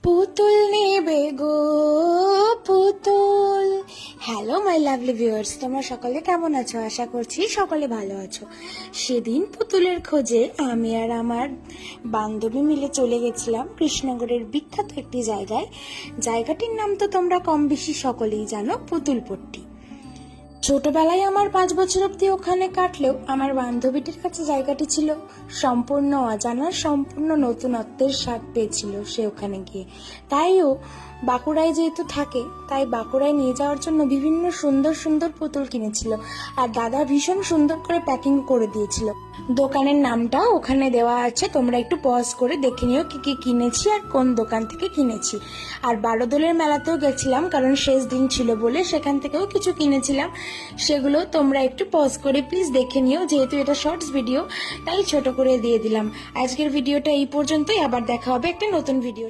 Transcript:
পুতুল নেবে গো পুতুল। হ্যালো মাই লাভলি ভিউয়ার্স, তোমরা সকলে কেমন আছো? আশা করছি সকলে ভালো আছো। সেদিন পুতুলের খোঁজে আমি আর আমার বান্ধবী মিলে চলে গেছিলাম কৃষ্ণনগরের বিখ্যাত একটি জায়গায়। জায়গাটির নাম তো তোমরা কম বেশি সকলেই জানো, পুতুলপট্টি। ছোটবেলায় আমার 5 বছর অব্দি ওখানে কাটলেও আমার বান্ধবীটির কাছে জায়গাটি ছিল সম্পূর্ণ অজানা, সম্পূর্ণ নতুনত্বের স্বাদ পেয়েছিল সে ওখানে গিয়ে। তাইও বাঁকুড়ায় যেহেতু থাকে, তাই বাঁকুড়ায় নিয়ে যাওয়ার জন্য বিভিন্ন সুন্দর সুন্দর পুতুল কিনেছিল, আর দাদা ভীষণ সুন্দর করে প্যাকিং করে দিয়েছিল। দোকানের নামটা ওখানে দেওয়া আছে, তোমরা একটু পজ করে দেখে নিও কি কি কিনেছি আর কোন দোকান থেকে কিনেছি। আর বারোদোলের মেলাতেও গেছিলাম, কারণ শেষ দিন ছিল বলে সেখান থেকেও কিছু কিনেছিলাম। সেগুলো তোমরা একটু পজ করে প্লিজ দেখে নিও, যেহেতু এটা শর্টস ভিডিও তাই ছোট করে দিয়ে দিলাম। আজকের ভিডিওটা এই পর্যন্তই, আবার দেখা হবে একটা নতুন ভিডিও।